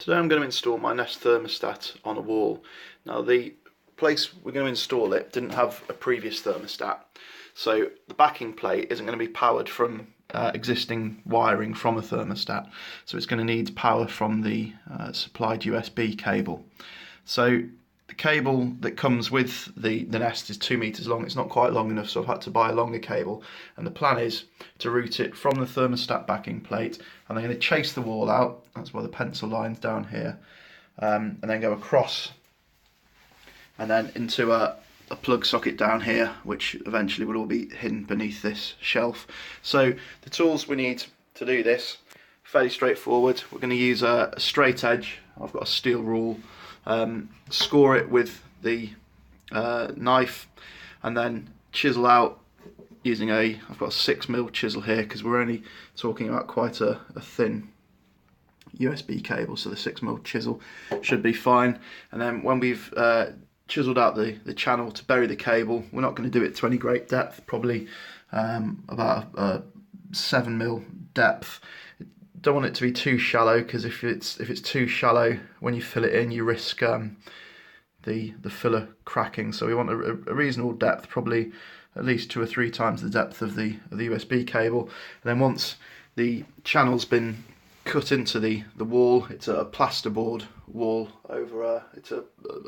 Today I'm going to install my Nest thermostat on a wall. Now the place we're going to install it didn't have a previous thermostat, so the backing plate isn't going to be powered from existing wiring from a thermostat, so it's going to need power from the supplied USB cable. So the cable that comes with the Nest is 2 meters long. It's not quite long enough, so I've had to buy a longer cable, and the plan is to route it from the thermostat backing plate, and I'm going to chase the wall out, that's why the pencil line's down here, and then go across and then into a plug socket down here, which eventually will all be hidden beneath this shelf. So the tools we need to do this, fairly straightforward. We're going to use a straight edge. I've got a steel rule, score it with the knife, and then chisel out using I've got a 6mm chisel here, because we're only talking about quite a thin USB cable, so the 6mm chisel should be fine. And then when we've chiseled out the channel to bury the cable, we're not going to do it to any great depth, probably about a 7mm depth. Don't want it to be too shallow, because if it's too shallow, when you fill it in, you risk the filler cracking. So we want a reasonable depth, probably at least 2 or 3 times the depth of the USB cable. And then once the channel's been cut into the wall, it's a plasterboard wall over it's a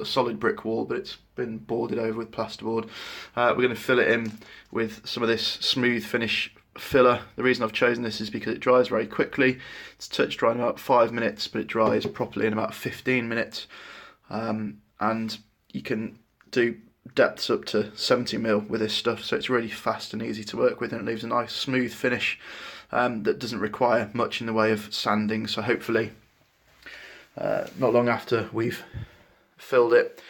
solid brick wall, but it's been boarded over with plasterboard. We're going to fill it in with some of this smooth finish filler. The reason I've chosen this is because it dries very quickly. It's touch dry in about 5 minutes, but it dries properly in about 15 minutes. And you can do depths up to 70mm with this stuff, so it's really fast and easy to work with, and it leaves a nice smooth finish that doesn't require much in the way of sanding. So hopefully not long after we've filled it,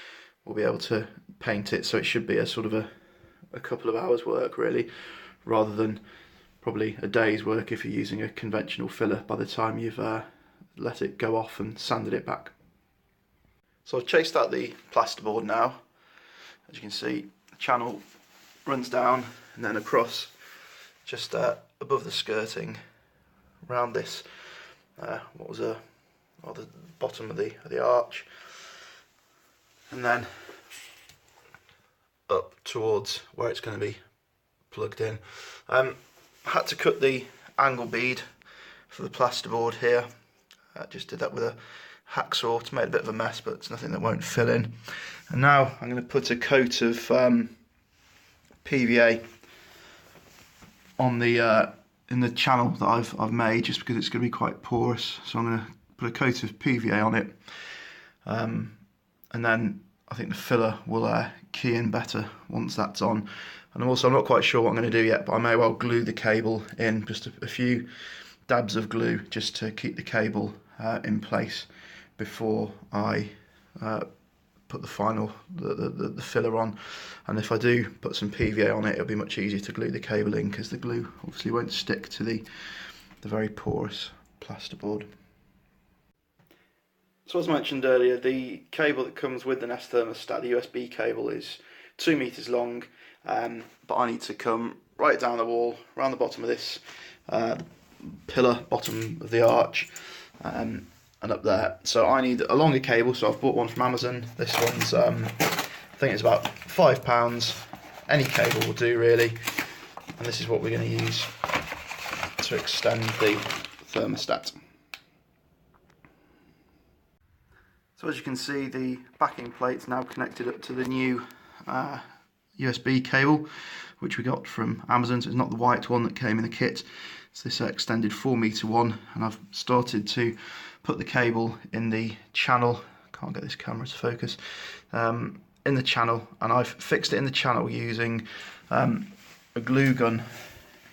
we'll be able to paint it, so it should be a sort of a couple of hours work really, rather than probably a day's work if you're using a conventional filler by the time you've let it go off and sanded it back. So I've chased out the plasterboard now. As you can see, the channel runs down and then across just above the skirting, around this what was the bottom of the arch, and then up towards where it's going to be plugged in. I had to cut the angle bead for the plasterboard here. I just did that with a hacksaw. It's made a bit of a mess, but it's nothing that won't fill in. And now I'm going to put a coat of PVA on the in the channel that I've made, just because it's going to be quite porous. So I'm going to put a coat of PVA on it, and then I think the filler will key in better once that's on. And I'm not quite sure what I'm going to do yet, but I may well glue the cable in, just a few dabs of glue just to keep the cable in place before I put the final the filler on. And if I do put some PVA on it, it'll be much easier to glue the cable in, because the glue obviously won't stick to the very porous plasterboard. So as mentioned earlier, the cable that comes with the Nest thermostat, the USB cable, is 2 meters long, but I need to come right down the wall, around the bottom of this pillar, bottom of the arch, and up there. So I need a longer cable, so I've bought one from Amazon. This one's I think it's about £5. Any cable will do really, and this is what we're going to use to extend the thermostat. So as you can see, the backing plate's now connected up to the new USB cable, which we got from Amazon. So it's not the white one that came in the kit, it's this extended 4-meter one, and I've started to put the cable in the channel. Can't get this camera to focus. In the channel, and I've fixed it in the channel using a glue gun,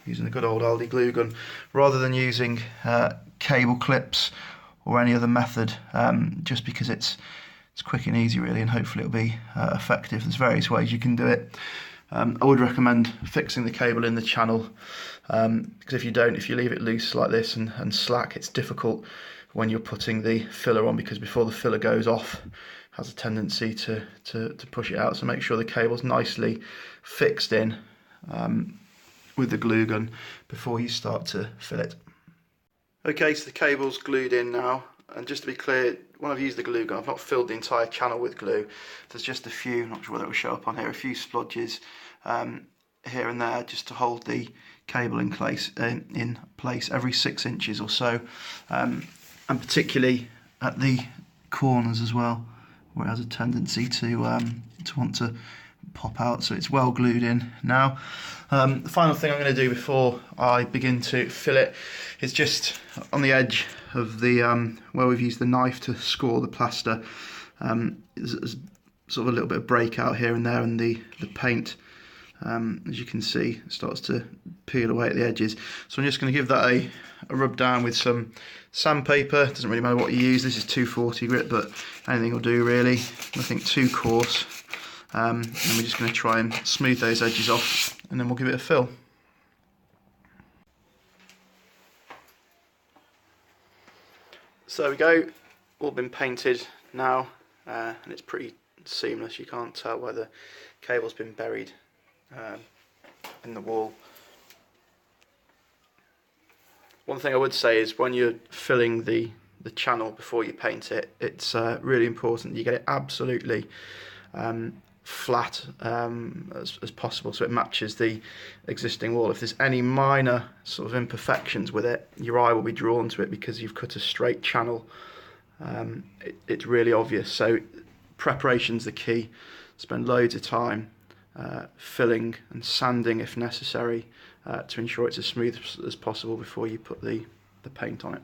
using a good old Aldi glue gun, rather than using cable clips or any other method, just because it's quick and easy really, and hopefully it'll be effective. There's various ways you can do it. I would recommend fixing the cable in the channel, because if you leave it loose like this and slack, it's difficult when you're putting the filler on, because before the filler goes off, it has a tendency to push it out. So make sure the cable's nicely fixed in with the glue gun before you start to fill it. Okay, so the cable's glued in now. And just to be clear, when I've used the glue gun, I've not filled the entire channel with glue. There's just a few, not sure whether it will show up on here, a few splodges here and there just to hold the cable in place every 6 inches or so, and particularly at the corners as well, where it has a tendency to want to pop out, so it's well glued in now. The final thing I'm going to do before I begin to fill it is just on the edge of the where we've used the knife to score the plaster, there's sort of a little bit of breakout here and there, and the paint, as you can see, starts to peel away at the edges. So I'm just going to give that a rub down with some sandpaper. It doesn't really matter what you use, this is 240 grit, but anything will do really, nothing too coarse. And we're just going to try and smooth those edges off, and then we'll give it a fill. So there we go, all been painted now, and it's pretty seamless. You can't tell where the cable's been buried in the wall. One thing I would say is when you're filling the channel before you paint it, it's really important that you get it absolutely flat as possible, so it matches the existing wall. If there's any minor sort of imperfections with it, your eye will be drawn to it because you've cut a straight channel. It's really obvious, so preparation's the key. Spend loads of time filling and sanding if necessary to ensure it's as smooth as possible before you put the paint on it.